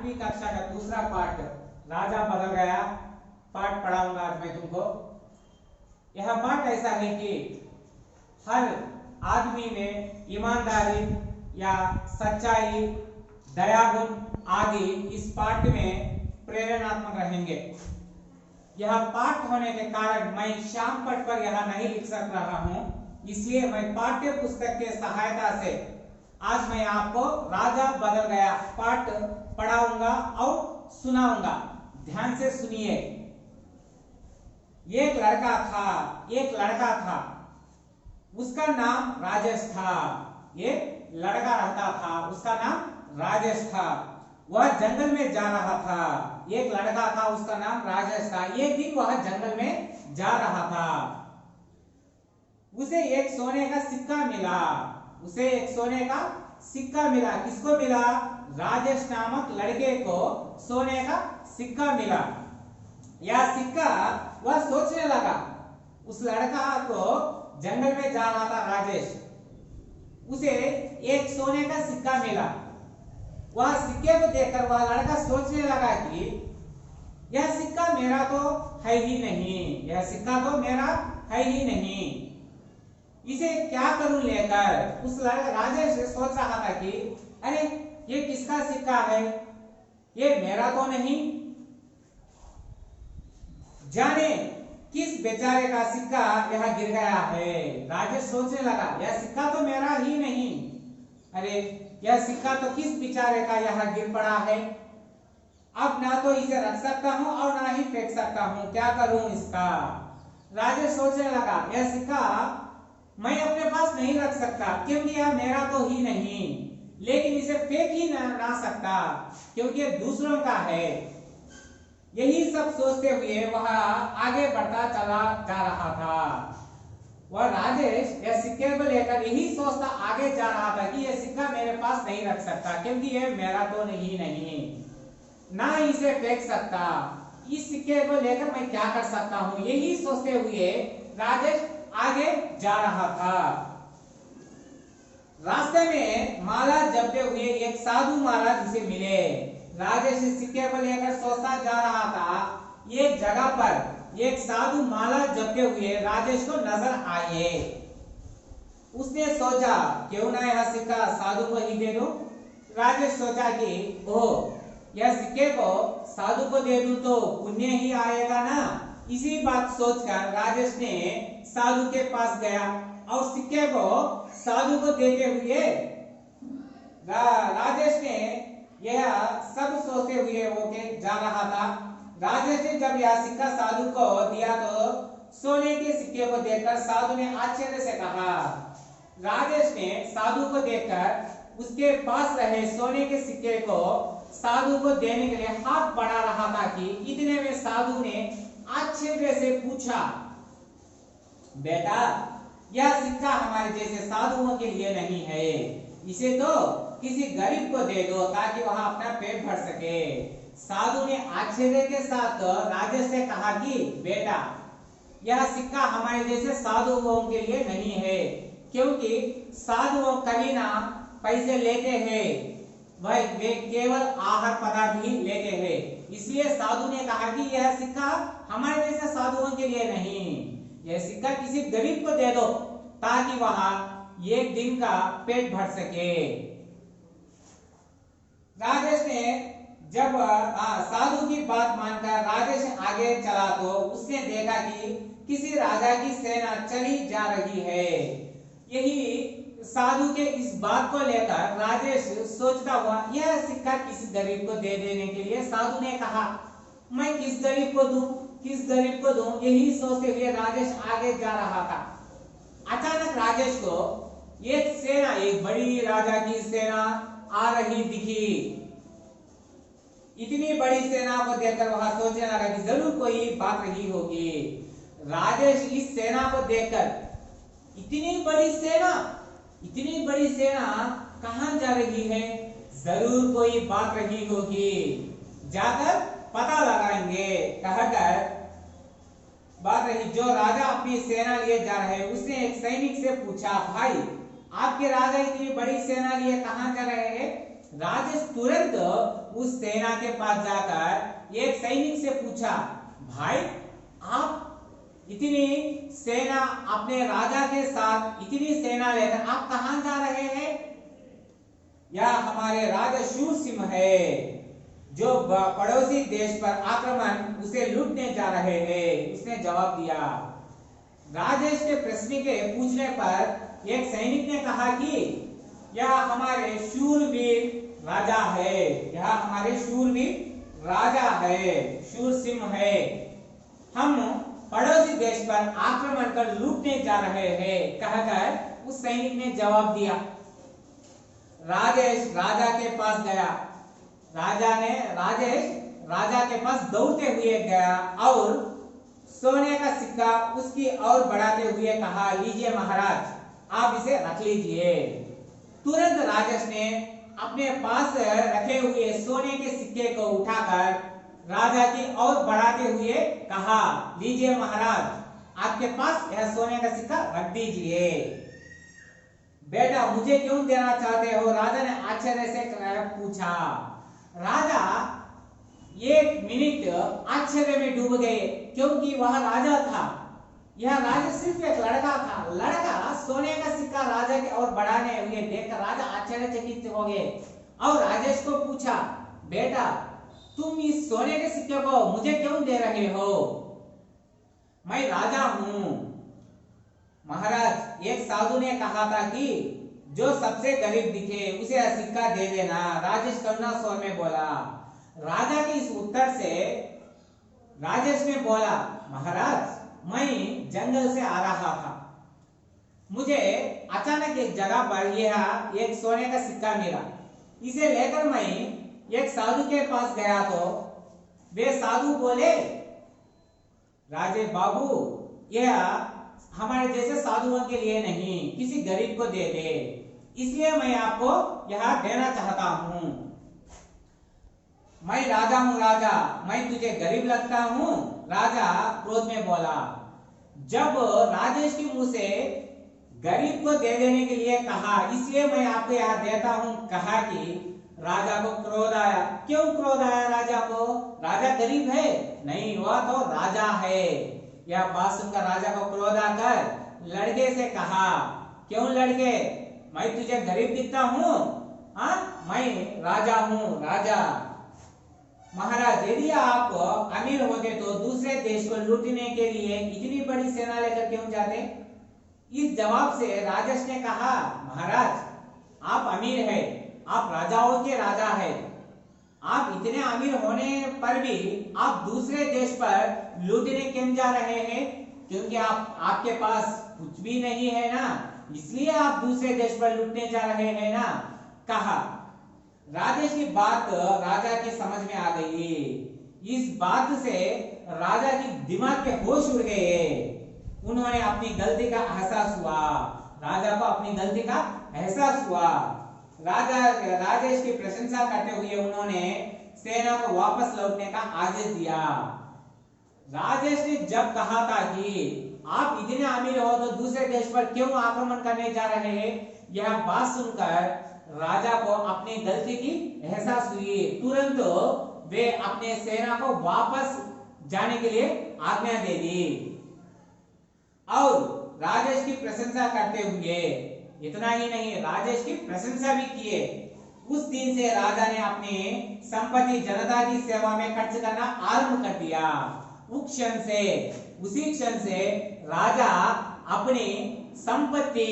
8वीं कक्षा का दूसरा पाठ राजा बदल गया पाठ पढ़ाऊंगा आज मैं तुमको। यह पाठ ऐसा है कि हर आदमी में ईमानदारी या सच्चाई, दया गुण आदि इस पाठ में प्रेरणात्मक रहेंगे। यह पाठ होने के कारण मैं श्याम पट पर यह नहीं लिख सक रहा हूं, इसलिए मैं पाठ्य पुस्तक के सहायता से आज मैं आपको राजा बदल गया पाठ पढ़ाऊंगा और सुनाऊंगा। ध्यान से सुनिए। एक लड़का था, उसका नाम राजेश था। एक लड़का रहता था, उसका नाम राजेश था। वह जंगल में जा रहा था। एक लड़का था, उसका नाम राजेश था। एक दिन वह जंगल में जा रहा था। उसे एक सोने का सिक्का मिला। किसको मिला? राजेश नामक लड़के को सोने का सिक्का मिला। यह सिक्का वह सोचने लगा, उस लड़का को जंगल में जा रहा था राजेश, उसे एक सोने का सिक्का मिला। वह सिक्के को देखकर वह लड़का सोचने लगा कि यह सिक्का मेरा तो है ही नहीं, इसे क्या करूं लेकर। उस राजेश सोच रहा था कि अरे ये किसका सिक्का है, ये मेरा तो नहीं, जाने किस बेचारे का सिक्का यह गिर गया है। राजेश सोचने लगा यह सिक्का तो मेरा ही नहीं, अरे यह सिक्का तो किस बेचारे का यह गिर पड़ा है। अब ना तो इसे रख सकता हूं और ना ही फेंक सकता हूं, क्या करूं इसका। राजेश सोचने लगा यह सिक्का मैं अपने पास नहीं रख सकता क्योंकि यह मेरा तो ही नहीं, लेकिन इसे फेंक ही ना सकता क्योंकि यह दूसरों का है। यही सब सोचते हुए वह आगे बढ़ता चला जा रहा था। वह राजेश यह सिक्के को लेकर यही सोचता आगे जा रहा था कि यह सिक्का मेरे पास नहीं रख सकता क्योंकि यह मेरा तो नहीं, ना इसे फेंक सकता, इस सिक्के को लेकर मैं क्या कर सकता हूं। यही सोचते हुए राजेश आगे जा रहा था। रास्ते में माला जपते हुए एक साधु महाराज उसे मिले। राजेश इस सिक्के को लेकर सोचता जा रहा था। एक जगह पर एक साधु माला जपते हुए राजेश को नजर आए। उसने सोचा क्यों ना यह सिक्का साधु को ही दे दो। राजेश सोचा कि यह सिक्के को साधु को दे दूं तो पुण्य ही आएगा ना। इसी बात सोचकर राजेश ने साधु के पास गया और सिक्के को साधु को देते हुए राजेश ने यह सब सोचते हुए वो के जा रहा था। राजेश ने जब यह सिक्का साधु को दिया तो सोने के सिक्के को देखकर साधु ने आश्चर्य से कहा। राजेश ने साधु को देखकर उसके पास रहे सोने के सिक्के को साधु को देने के लिए हाथ बढ़ा रहा था कि इतने में साधु ने आश्चर्य से पूछा, बेटा यह सिक्का हमारे जैसे साधुओं के लिए नहीं है, इसे तो किसी गरीब को दे दो ताकि वह अपना पेट भर सके। साधु ने आश्चर्य के साथ राजेश से कहा कि बेटा यह सिक्का हमारे जैसे साधुओं के लिए नहीं है, क्योंकि साधुओं कभी ना पैसे लेते हैं, वे केवल आहार पदार्थ ही लेते हैं। इसलिए साधु ने कहा कि यह सिक्का हमारे जैसे साधुओं के लिए नहीं, यह सिक्का किसी गरीब को दे दो ताकि वह एक दिन का पेट भर सके। राजेश ने जब साधु की बात मानकर राजेश आगे चला तो उसने देखा कि किसी राजा की सेना चली जा रही है। यही साधु के इस बात को लेकर राजेश सोचता हुआ यह सिक्का किसी गरीब को दे देने के लिए साधु ने कहा, मैं किस गरीब को दूं, यही सोचते हुए राजेश आगे जा रहा था। अचानक राजेश को एक बड़ी राजा की सेना आ रही दिखी। इतनी बड़ी सेना को देखकर वह सोचने लगा कि जरूर कोई बात रही होगी। राजेश इस सेना को देखकर इतनी बड़ी सेना कहां जा रही है, जरूर कोई बात रही होगी, जाकर पता लगाएंगे कहकर बात रही। जो राजा अपनी सेना लिए जा रहे हैं उसने एक सैनिक से पूछा, भाई आपके राजा इतनी बड़ी सेना लिए कहां जा रहे हैं? राजेश तुरंत उस सेना के पास जाकर एक सैनिक से पूछा, भाई आप इतनी सेना अपने राजा के साथ इतनी सेना लेकर आप कहां जा रहे हैं? यह हमारे राजा शूर सिंह है जो पड़ोसी देश पर आक्रमण उसे लूटने जा रहे हैं, उसने जवाब दिया। राजेश के प्रश्न के पूछने पर एक सैनिक ने कहा कि यह हमारे शूरवीर राजा है, यह हमारे शूरवीर राजा है, शूर सिंह है। हम पड़ोसी देश पर आक्रमण कर लूटने जा रहे हैं कहकर उस सैनिक ने जवाब दिया। राजेश राजा के पास गया। राजेश राजा के पास दौड़ते हुए गया और सोने का सिक्का उसकी ओर बढ़ाते हुए कहा, लीजिए महाराज, आप इसे रख लीजिए। तुरंत राजेश ने अपने पास रखे हुए सोने के सिक्के को उठाकर राजा की ओर बढ़ाते हुए कहा, लीजिए महाराज, आपके पास यह सोने का सिक्का रख दीजिए। बेटा मुझे क्यों देना चाहते हो? राजा ने आश्चर्य से पूछा। राजा एक मिनट आश्चर्य में डूब गए क्योंकि वह राजा था। यह राजा सिर्फ एक लड़का था। लड़का सोने का सिक्का राजा की ओर बढ़ाने हुए देखकर राजा आश्चर्यचकित हो गए और राजेश को पूछा, बेटा तुम इस सोने के सिक्के को मुझे क्यों दे रहे हो? मैं राजा हूं। महाराज, एक साधु ने कहा था कि जो सबसे गरीब दिखे उसे सिक्का दे देना। राजेश करुणा स्वर में बोला। राजा के इस उत्तर से राजेश ने बोला, महाराज मैं जंगल से आ रहा था, मुझे अचानक एक जगह पर यह एक सोने का सिक्का मिला। इसे लेकर मैं एक साधु के पास गया तो वे साधु बोले, राजे बाबू यह हमारे जैसे साधुओं के लिए नहीं, किसी गरीब को दे दे, इसलिए मैं आपको यह देना चाहता हूं। मैं राजा हूं राजा, मैं तुझे गरीब लगता हूं? राजा क्रोध में बोला। जब राजेश के मुंह से गरीब को दे देने के लिए कहा, इसलिए मैं आपको यह देता हूं कहा कि राजा को क्रोध आया। क्यों क्रोध आया राजा को? राजा गरीब है? नहीं, वह तो राजा है। यह बात सुनकर राजा को क्रोध आकर लड़के से कहा, क्यों लड़के, मैं तुझे गरीब दिखता हूं? हाँ, मैं राजा हूं राजा। महाराज, यदि आप अमीर होते तो दूसरे देश को लूटने के लिए इतनी बड़ी सेना लेकर क्यों जाते? इस जवाब से राजेश ने कहा, महाराज आप अमीर हैं, आप राजाओं के राजा हैं, आप इतने अमीर होने पर भी आप दूसरे देश पर लूटने क्यों जा रहे हैं? क्योंकि आपके पास कुछ भी नहीं है ना, इसलिए आप दूसरे देश पर लूटने जा रहे हैं ना, कहा। राजेश की बात राजा की समझ में आ गई। इस बात से राजा की दिमाग के होश उड़ गए। उन्होंने अपनी गलती का एहसास हुआ। राजा को अपनी गलती का एहसास हुआ। राजेश की प्रशंसा करते हुए उन्होंने सेना को वापस लौटने का आदेश दिया। राजेश ने जब कहा था कि आप इतने अमीर हो तो दूसरे देश पर क्यों आक्रमण करने जा रहे हैं, यह बात सुनकर राजा को अपनी गलती की एहसास हुई। तुरंत वे अपने सेना को वापस जाने के लिए आज्ञा दे दी और राजेश की प्रशंसा करते हुए, इतना ही नहीं राजेश की प्रशंसा भी किए। उस दिन से राजा ने अपनी संपत्ति जनता की सेवा में खर्च करना आरंभ कर दिया। उसी क्षण से राजा अपनी संपत्ति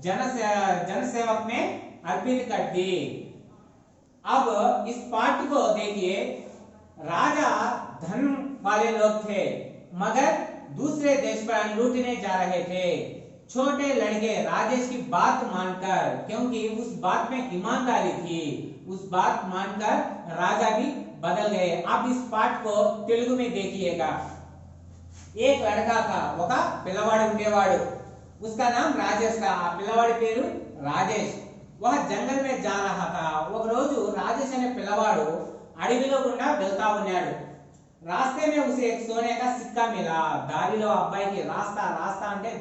जनसेवक में अर्पित कर दी। अब इस पाठ को देखिए। राजा धन वाले लोग थे मगर दूसरे देश पर लूटने जा रहे थे। छोटे लड़के राजेश की बात मानकर, क्योंकि उस बात में ईमानदारी थी, उस बात मानकर राजा भी बदल गए। अब इस पाठ को तेलुगु में देखिएगा। एक लड़का था, वो का पिलवाड़ उंडेवाड़, उसका नाम राजेश था। पिलवाड़ पेरू राजेश। वह जंगल में जा रहा था। ఒక రోజు రాజేష్ అనే పిల్లవాడు అడవిలో గుండా వెళ్తా ఉన్నాడు। रास्ते में उसे एक सोने का सिक्का मिला। దారిలో అబ్బాయికి రాస్తా అంటే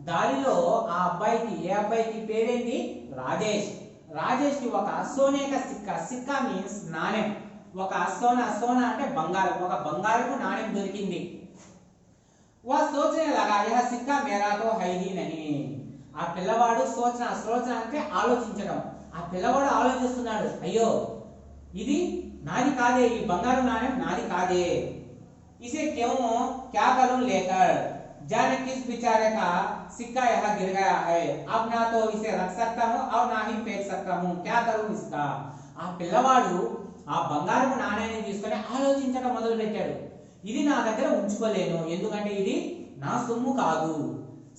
దారిలో ఆ అబ్బాయికి, ఏ అబ్బాయికి పేరేంటి? రాజేష్। రాజేష్ కి ఒక సోనే కా సిక్కా, సిక్కా మీన్స్ నాణెం, ఒక సోనా, సోనా అంటే బంగారం, ఒక బంగారపు నాణెం దొరికింది. వా సోచనే లగా యహ సిక్కా మేరా తో హై హీ నహీ. ఆ పిల్లవాడు సోచన, సోచన అంటే ఆలోచించడం. ఆ పిల్లవాడు ఆలోచిస్తున్నాడు, అయ్యో ఇది నాది కాదే, ఈ బంగారు నాణెం నాది కాదే. इसे क्यों क्या करूं लेकर, जाने किस बेचारे का सिक्का यहाँ गिर गया है, अब ना तो इसे रख सकता हूं और ना ही फेंक सकता हूं, क्या करूं इसका. ఆ పిల్లవాడు ఆ బంగారపు నాణ్యాన్ని తీసుకొని ఆలోచించడం మొదలు పెట్టాడు. ఇది నా దగ్గర ఉంచుకోలేను, ఎందుకంటే ఇది నా సొమ్ము కాదు.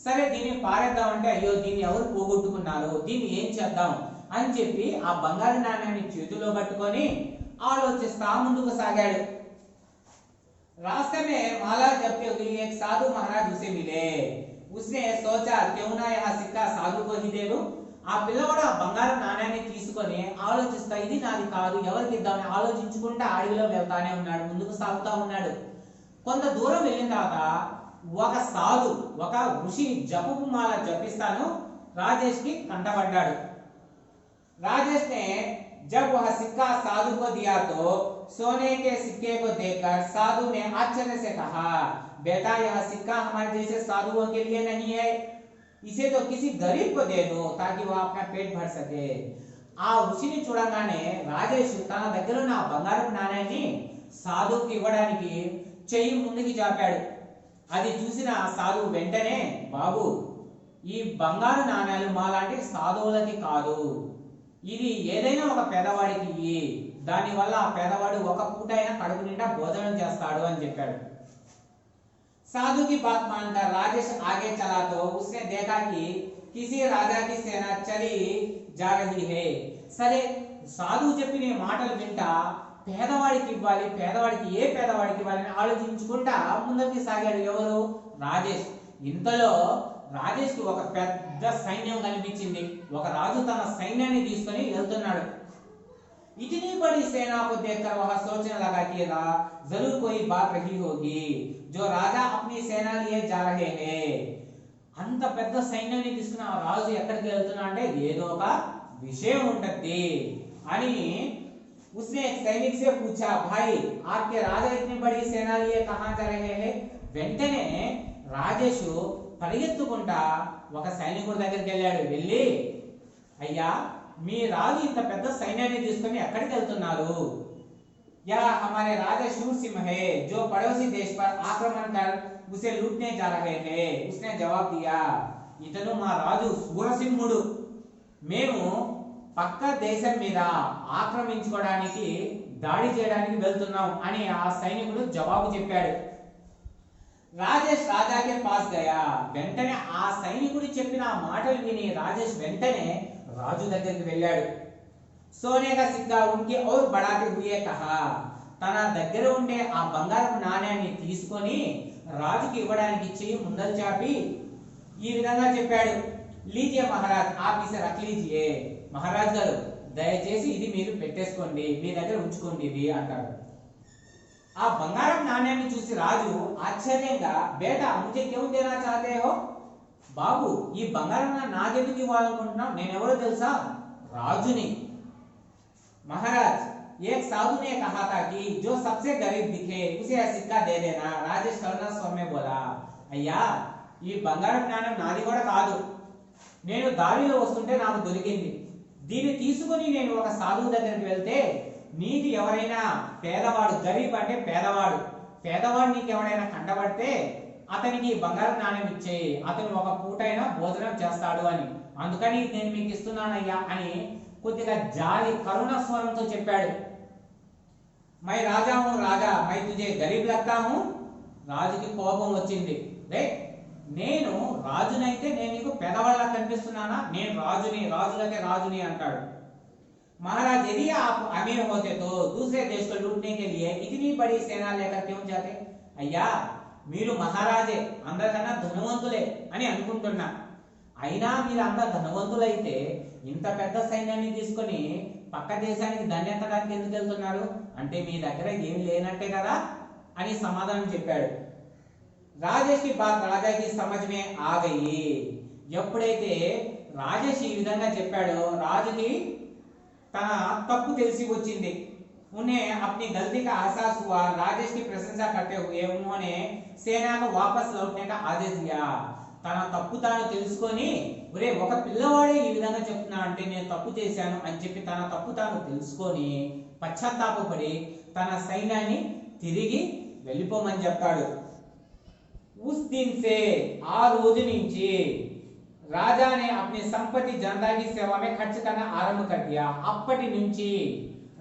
సరే దీన్ని పారేద్దాం అంటే, అయ్యో దీన్ని ఎవరు పోగొట్టుకున్నారు, దీన్ని ఏం చేద్దాం అని చెప్పి ఆ బంగారు నాణ్యాన్ని చేతిలో పట్టుకొని ఆలోచిస్తా ముందుకు సాగాడు. रास्ते में माला जपते हुए एक साधु महाराज उसे मिले. उसने सोचा क्यों ना यह सिक्का साधु को ही दे दूं. ఆ పిల్లవాడు ఆ బంగారం నాణ్యాన్ని తీసుకొని ఆలోచిస్తా, ఇది నాది కాదు ఎవరికి ఇద్దామని ఆలోచించుకుంటా అడవిలో వెళ్తానే ఉన్నాడు, ముందుకు సాగుతా ఉన్నాడు. కొంత దూరం వెళ్ళిన తర్వాత ఒక సాధు, ఒక ఋషి జపపు మాల జపిస్తాను రాజేష్ కి కంటపడ్డాడు. राजेश ने जब वह सिक्का साधु को दिया तो सोने के सिक्के को देखकर साधु ने आश्चर्य से कहा, बेटा यह सिक्का हमारे जैसे साधुओं के लिए नहीं है, इसे तो किसी गरीब को दे दो ताकि वह अपना पेट भर सके. ఆ ఋషిని చూడగానే రాజేష్ తన దగ్గర ఉన్న బంగారపు నాణ్యాన్ని సాధువుకి ఇవ్వడానికి చెయ్యి ముందుకి చాపాడు. అది చూసిన సాధువు వెంటనే, బాబు ఈ బంగారు నాణ్యాలు మాలాంటి సాధువులకి కాదు, ఇది ఏదైనా ఒక పేదవాడికి ఇయ్యి, దాని వల్ల ఆ పేదవాడు ఒక పూట అయినా కడుపు నిండా భోజనం చేస్తాడు అని చెప్పాడు. साधु की बात मानकर राजेश आगे चला तो उसने देखा कि किसी राजा की सेना चली जा रही है. సరే సాధువు చెప్పిన మాటలు వింటా పేదవాడికి ఇవ్వాలి, పేదవాడికి ఏ పేదవాడికి ఇవ్వాలని ఆలోచించుకుంటా ముందుకు సాగాడు. ఎవరు? రాజేష్. ఇంతలో రాజేష్ కి ఒక పెద్ద సైన్యం కనిపించింది. ఒక రాజు తన సైన్యాన్ని తీసుకొని వెళ్తున్నాడు. इतनी बड़ी सेना को देखकर वह सोचने लगा कि जरूर कोई बात रही होगी जो राजा अपनी सेना लिए जा रहे हैं. అంత పెద్ద సైన్యాన్ని తీసుకున్న ఆ రాజు ఎక్కడికి వెళ్తున్నా అంటే ఏదో ఒక విషయం ఉంటది అని. उसने एक सैनिक से पूछा, भाई आपके राजा इतनी बड़ी सेना लिए कहां जा रहे हैं. వెంటనే రాజేష్ పరిగెత్తుకుంటా ఒక సైనికుడి దగ్గరికి వెళ్ళాడు. వెళ్ళి, అయ్యా మీ రాజు ఇంత పెద్ద సైన్యాన్ని తీసుకొని ఎక్కడికి వెళ్తున్నారు? యా हमारे राजा शूर सिंह है जो पड़ोसी देश पर आक्रमण कर उसे लूटने जा रहे हैं. उसने जवाब दिया, ఇతను మా రాజు సూరసింహుడు, మేము పక్క దేశం మీద ఆక్రమించుకోవడానికి దాడి చేయడానికి వెళ్తున్నాం అని ఆ సైనికుడు జవాబు చెప్పాడు. రాజేష్ రాజా के पास गया. వెంటనే ఆ సైనికుడు చెప్పిన మాటలు విని రాజేష్ వెంటనే రాజు దగ్గరికి వెళ్ళాడు. సోనే కా సిక్కా ఉన్కి ఔర్ బడాతే హుయే కహా. తన దగ్గర ఉండే ఆ బంగారపు నాణ్యాన్ని తీసుకొని రాజుకి ఇవ్వడానికి చెయ్యి ముందర చాపి ఈ విధంగా చెప్పాడు, లీజియే మహారాజ్ ఆప్ ఇసే రఖ్ లీజియే. మహారాజ్ గారు దయచేసి ఇది మీరు పెట్టేసుకోండి, మీ దగ్గర ఉంచుకోండి ఇది అంటాడు. ఆ బంగారం నాణ్యాన్ని చూసి రాజు ఆశ్చర్యంగా, బేటా ముझे क्यों देना चाहते हो. బాబు ఈ బంగారం నాకెందుకు ఇవ్వాలనుకుంటున్నావు, నేనెవరో తెలుసా? రాజుని. महाराज एक साधु ने कहा था कि जो सबसे गरीब दिखे उसे यह सिक्का दे देना. राजेश करुणा स्वर में बोला, అయ్యా ఈ బంగారం నాణ్యం నాది కూడా కాదు, నేను దారిలో వస్తుంటే నాకు దొరికింది, దీన్ని తీసుకొని నేను ఒక సాధువు దగ్గరికి వెళ్తే నీకు ఎవరైనా పేదవాడు, గరీబ్ అంటే పేదవాడు, పేదవాడు నీకు ఎవరైనా కంటపడితే అతనికి బంగారం నాణ్యం ఇచ్చేయి, అతను ఒక పూటైనా భోజనం చేస్తాడు అని, అందుకని నేను మీకు ఇస్తున్నానయ్యా అని కొద్దిగా జాలి కరుణ స్వరంతో చెప్పాడు. మై రాజా హూ రాజా మై తుజే గరీబ్ లగ్తా హూ. రాజుకి కోపం వచ్చింది. రే నేను రాజునైతే నేను నీకు పేదవాళ్ళ కనిపిస్తున్నానా? నేను రాజుని, రాజులకే రాజుని అంటాడు. महाराज यदि आप अमीर होते तो दूसरे देश को लूटने के लिए इतनी बड़ी सेना लेकर क्यों जाते. అయ్యా మీరు మహారాజే, అందరికన్నా ధనవంతులే అని అనుకుంటున్నా, అయినా మీరు అంత ధనవంతులైతే ఇంత పెద్ద సైన్యాన్ని తీసుకొని పక్క దేశానికి దండెత్తడానికి ఎందుకు వెళ్తున్నారు? అంటే మీ దగ్గర ఏమి లేనట్టే కదా అని సమాధానం చెప్పాడు. రాజేష్ కి బాత్ రాజాకి సమజ్ మే ఆ గయి. ఎప్పుడైతే రాజేష్ ఈ విధంగా చెప్పాడో రాజుకి తన తప్పు తెలిసి వచ్చింది। उन्हें अपनी गलती का एहसास हुआ। राजेश की प्रशंसा करते हुए उन्होंने सेना को वापस लौटने का आदेश दिया। తన తప్పు తాను తెలుసుకొని ఒరే ఒక పిల్లవాడే ఈ విధంగా చెప్తున్నా అంటే నేను తప్పు చేశాను అని చెప్పి తన తప్పు తాను తెలుసుకొని పశ్చాత్తాపపడి తన సైన్యాన్ని తిరిగి వెళ్ళిపోమని చెప్తాడు। उस दिन से ఆ రోజు నుంచి राजा ने अपनी संपत्ति जनता की सेवा में खर्च करना आरंभ कर दिया। అప్పటి నుంచి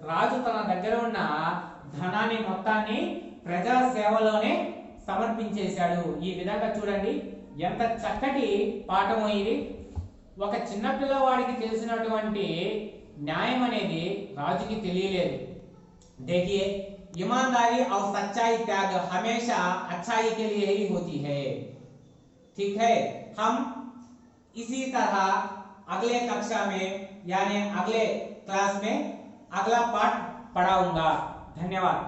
రాజు తన దగ్గర ఉన్న ధనాన్ని మొత్తాన్ని ప్రజా సేవలోనే సమర్పించేశాడు। ఈ విధంగా చూడండి ఎంత చక్కటి పాఠమో ఇది। ఒక చిన్న పిల్లవాడికి తెలిసినటువంటి న్యాయం అనేది రాజుకి తెలియలేదు। देखिए ईमानदारी और सच्चाई त्याग हमेशा अच्छाई के लिए ही होती है। ठीक है, हम इसी तरह अगले कक्षा में यानी अगले क्लास में अगला पाठ पढ़ाऊंगा। धन्यवाद।